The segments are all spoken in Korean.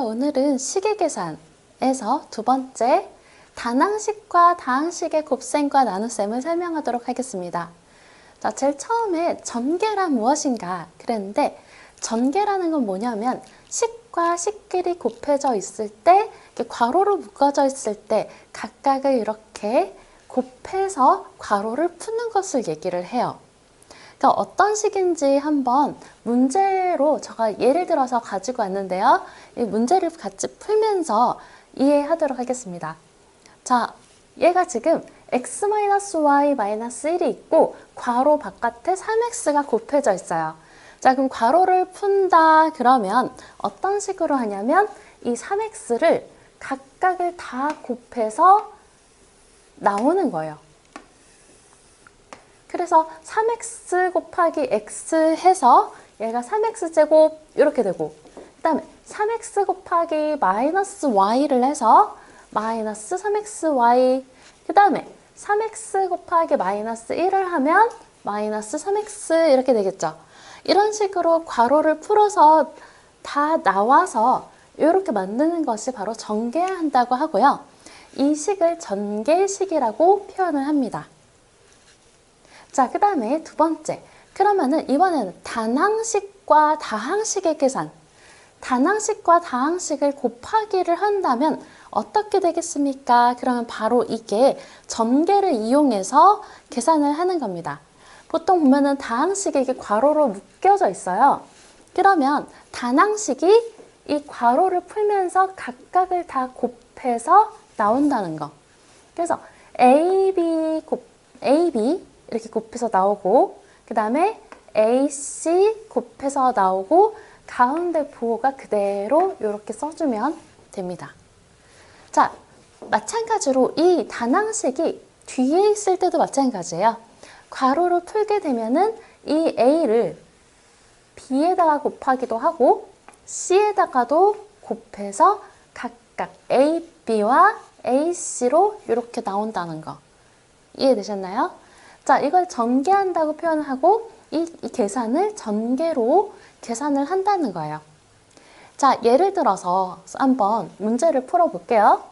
오늘은 식의 계산에서 두 번째 단항식과 다항식의 곱셈과 나눗셈을 설명하도록 하겠습니다. 자, 제일 처음에 전개란 무엇인가 그랬는데, 전개라는 건 뭐냐면 식과 식끼리 곱해져 있을 때, 이렇게 괄호로 묶어져 있을 때 각각을 이렇게 곱해서 괄호를 푸는 것을 얘기를 해요. 그러니까 어떤 식인지 한번 문제로 제가 예를 들어서 가지고 왔는데요. 이 문제를 같이 풀면서 이해하도록 하겠습니다. 자, 얘가 지금 x-y-1이 있고 괄호 바깥에 3x가 곱해져 있어요. 자, 그럼 괄호를 푼다 그러면 어떤 식으로 하냐면 이 3x를 각각을 다 곱해서 나오는 거예요. 그래서 3x 곱하기 x 해서 얘가 3x제곱 이렇게 되고, 그 다음에 3x 곱하기 마이너스 y를 해서 마이너스 3xy, 그 다음에 3x 곱하기 마이너스 1을 하면 마이너스 3x 이렇게 되겠죠. 이런 식으로 괄호를 풀어서 다 나와서 이렇게 만드는 것이 바로 전개한다고 하고요. 이 식을 전개식이라고 표현을 합니다. 자, 그 다음에 두 번째. 그러면은 이번에는 단항식과 다항식의 계산. 단항식과 다항식을 곱하기를 한다면 어떻게 되겠습니까? 그러면 바로 이게 전개를 이용해서 계산을 하는 겁니다. 보통 보면은 다항식이 이게 괄호로 묶여져 있어요. 그러면 단항식이 이 괄호를 풀면서 각각을 다 곱해서 나온다는 거. 그래서 AB 이렇게 곱해서 나오고, 그 다음에 AC 곱해서 나오고, 가운데 부호가 그대로 이렇게 써주면 됩니다. 자, 마찬가지로 이 단항식이 뒤에 있을 때도 마찬가지예요. 괄호를 풀게 되면은 이 A를 B에다가 곱하기도 하고 C에다가도 곱해서 각각 AB와 AC로 이렇게 나온다는 거. 이해되셨나요? 자, 이걸 전개한다고 표현하고 이 계산을 전개로 계산을 한다는 거예요. 자, 예를 들어서 한번 문제를 풀어볼게요.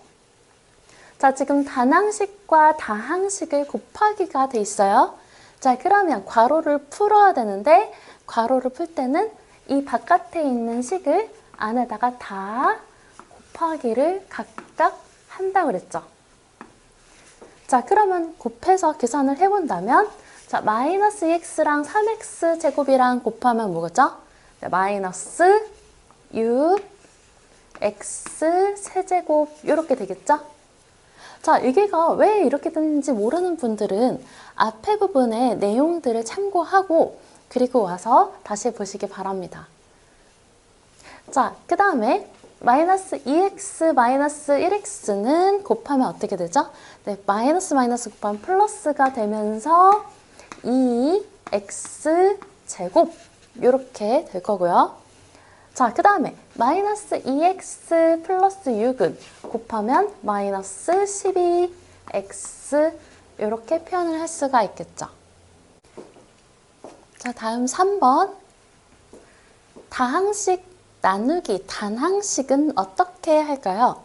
자, 지금 단항식과 다항식을 곱하기가 돼 있어요. 자, 그러면 괄호를 풀어야 되는데, 괄호를 풀 때는 이 바깥에 있는 식을 안에다가 다 곱하기를 각각 한다고 그랬죠. 자, 그러면 곱해서 계산을 해본다면, 자, 마이너스 2x랑 3x 제곱이랑 곱하면 뭐겠죠? 네, 마이너스 6x 세제곱 이렇게 되겠죠? 자, 이게가 왜 이렇게 되는지 모르는 분들은 앞에 부분의 내용들을 참고하고 그리고 와서 다시 보시기 바랍니다. 자, 그 다음에 마이너스 2x 마이너스 1x는 곱하면 어떻게 되죠? 네, 마이너스 곱하면 플러스가 되면서 2x 제곱 이렇게 될 거고요. 자, 그 다음에 마이너스 2x 플러스 6은 곱하면 마이너스 12x 이렇게 표현을 할 수가 있겠죠. 자, 다음 3번. 다항식 나누기 단항식은 어떻게 할까요?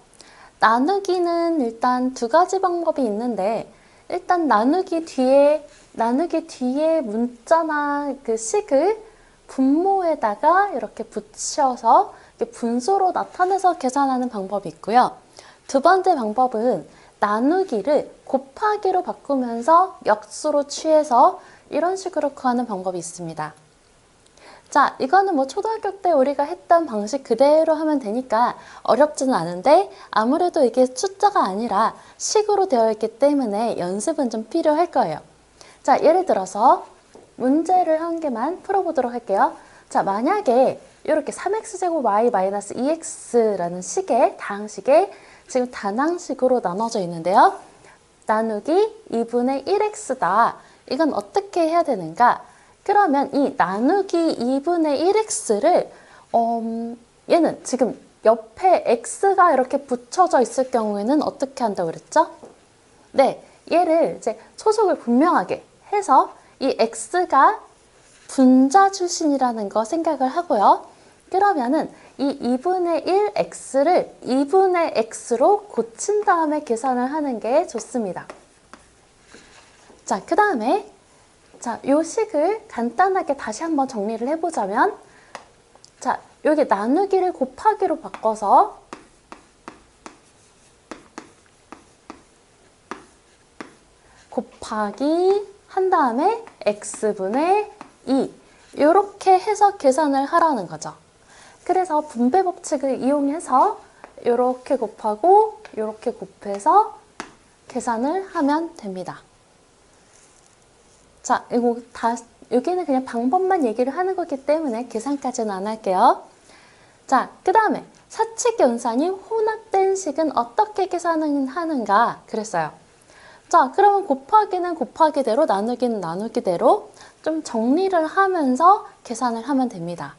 나누기는 일단 두 가지 방법이 있는데, 일단 나누기 뒤에 문자나 그 식을 분모에다가 이렇게 붙여서 분수로 나타내서 계산하는 방법이 있고요. 두 번째 방법은 나누기를 곱하기로 바꾸면서 역수로 취해서 이런 식으로 구하는 방법이 있습니다. 자, 이거는 뭐 초등학교 때 우리가 했던 방식 그대로 하면 되니까 어렵지는 않은데, 아무래도 이게 숫자가 아니라 식으로 되어 있기 때문에 연습은 좀 필요할 거예요. 자, 예를 들어서 문제를 한 개만 풀어보도록 할게요. 자, 만약에 이렇게 3x제곱 y-2x라는 식의 다항식에 지금 단항식으로 나눠져 있는데요. 나누기 2분의 1x다. 이건 어떻게 해야 되는가? 그러면 이 나누기 2분의 1x를 얘는 지금 옆에 x가 이렇게 붙여져 있을 경우에는 어떻게 한다고 그랬죠? 네, 얘를 이제 소속을 분명하게 해서 이 x가 분자 출신이라는 거 생각을 하고요. 그러면은 이 2분의 1 x를 2분의 x로 고친 다음에 계산을 하는 게 좋습니다. 자, 그 다음에 자, 요 식을 간단하게 다시 한번 정리를 해보자면 자, 여기 나누기를 곱하기로 바꿔서 곱하기 한 다음에 x분의 2 이렇게 해서 계산을 하라는 거죠. 그래서 분배 법칙을 이용해서 이렇게 곱하고 이렇게 곱해서 계산을 하면 됩니다. 자, 이거 여기는 그냥 방법만 얘기를 하는 거기 때문에 계산까지는 안 할게요. 자, 그 다음에 사칙 연산이 혼합된 식은 어떻게 계산을 하는가 그랬어요. 자, 그러면 곱하기는 곱하기대로 나누기는 나누기대로 좀 정리를 하면서 계산을 하면 됩니다.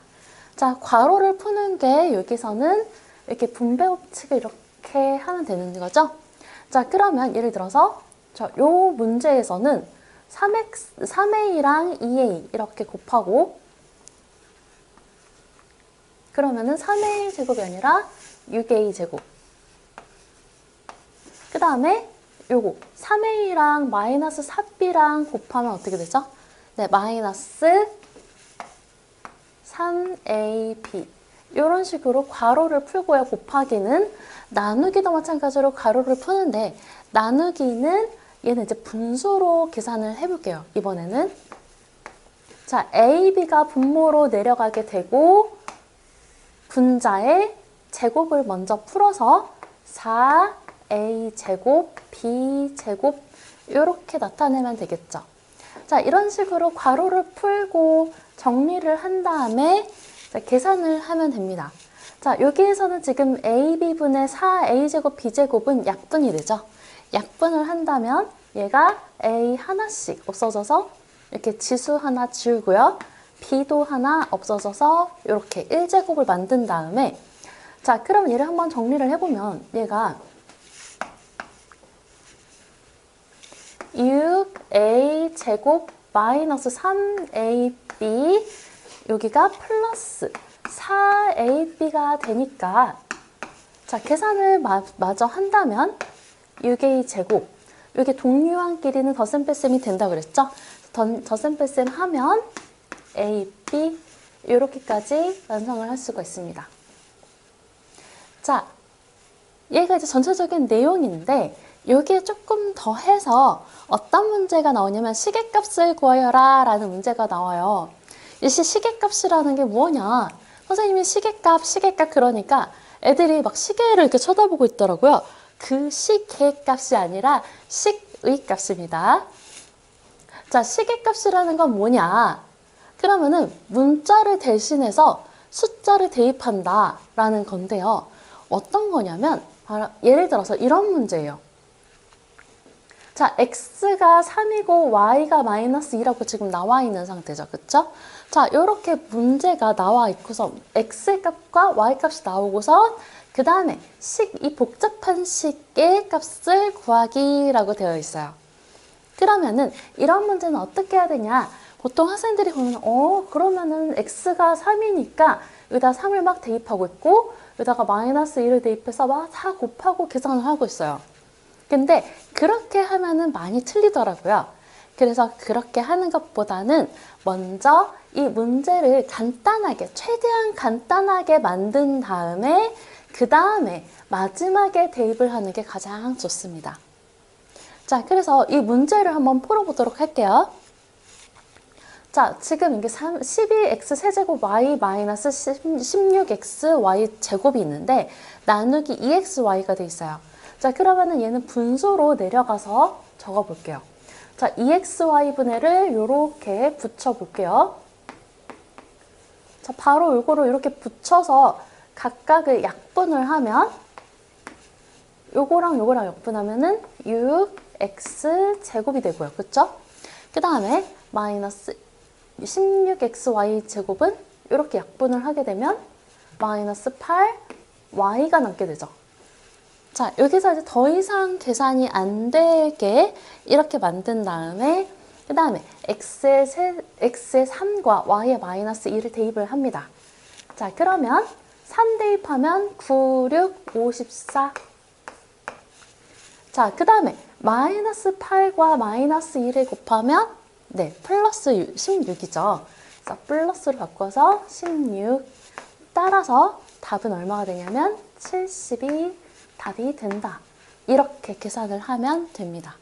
자, 괄호를 푸는 게 여기서는 이렇게 분배 법칙을 이렇게 하면 되는 거죠. 자, 그러면 예를 들어서 요 문제에서는 3a랑 2a 이렇게 곱하고 그러면은 3a 제곱이 아니라 6a 제곱. 그 다음에 요거 3a랑 마이너스 4b랑 곱하면 어떻게 되죠? 네, 마이너스 3ab 이런 식으로 괄호를 풀고요. 곱하기는 나누기도 마찬가지로 괄호를 푸는데 나누기는 얘는 이제 분수로 계산을 해볼게요. 이번에는 자, ab가 분모로 내려가게 되고 분자의 제곱을 먼저 풀어서 4a 제곱 b 제곱 이렇게 나타내면 되겠죠. 자, 이런 식으로 괄호를 풀고 정리를 한 다음에 계산을 하면 됩니다. 자, 여기에서는 지금 ab분의 4a 제곱 b 제곱은 약분이 되죠. 약분을 한다면 얘가 a 하나씩 없어져서 이렇게 지수 하나 지우고요. b도 하나 없어져서 이렇게 1제곱을 만든 다음에 자, 그럼 얘를 한번 정리를 해보면 얘가 6a 제곱 마이너스 3ab 여기가 플러스 4ab가 되니까 자, 계산을 마저 한다면 6a 제곱 여기 동류한 길이는 덧셈 뺄셈이 된다고 그랬죠? 덧셈 뺄셈 하면 a, b 이렇게까지 완성을 할 수가 있습니다. 자, 얘가 이제 전체적인 내용인데 여기에 조금 더 해서 어떤 문제가 나오냐면 시계값을 구하여라 라는 문제가 나와요. 이 시계값이라는 게 뭐냐? 선생님이 시계값 그러니까 애들이 막 시계를 이렇게 쳐다보고 있더라고요. 그 시계값이 아니라 식의 값입니다. 자, 시계값이라는 건 뭐냐? 그러면은 문자를 대신해서 숫자를 대입한다 라는 건데요. 어떤 거냐면 예를 들어서 이런 문제예요. 자, x가 3이고 y가 마이너스 2라고 지금 나와 있는 상태죠. 그쵸? 자, 이렇게 문제가 나와 있고서 x 값과 y 값이 나오고서 그 다음에 이 복잡한 식의 값을 구하기라고 되어 있어요. 그러면은 이런 문제는 어떻게 해야 되냐? 보통 학생들이 보면 그러면은 x가 3이니까 여기다 3을 막 대입하고 있고 여기다가 마이너스 2를 대입해서 막 다 곱하고 계산을 하고 있어요. 근데 그렇게 하면은 많이 틀리더라고요. 그래서 그렇게 하는 것보다는 먼저 이 문제를 간단하게, 최대한 간단하게 만든 다음에 그 다음에 마지막에 대입을 하는 게 가장 좋습니다. 자, 그래서 이 문제를 한번 풀어보도록 할게요. 자, 지금 이게 12x 세제곱 y 마이너스 16x y 제곱이 있는데 나누기 2xy가 돼 있어요. 자, 그러면은 얘는 분수로 내려가서 적어볼게요. 자, 2xy분의를 이렇게 붙여볼게요. 자, 바로 이거를 이렇게 붙여서 각각을 약분을 하면 요거랑 요거랑 약분하면은 6x 제곱이 되고요. 그쵸? 그 다음에 마이너스 16xy 제곱은 이렇게 약분을 하게 되면 마이너스 8y가 남게 되죠. 자, 여기서 이제 더 이상 계산이 안 되게 이렇게 만든 다음에 그 다음에 x의 3과 y의 마이너스 2를 대입을 합니다. 자, 그러면 3 대입하면 9, 6, 54. 자, 그 다음에 마이너스 8과 마이너스 1을 곱하면 네, 플러스 16이죠. 그래서 플러스로 바꿔서 16. 따라서 답은 얼마가 되냐면 70이 답이 된다. 이렇게 계산을 하면 됩니다.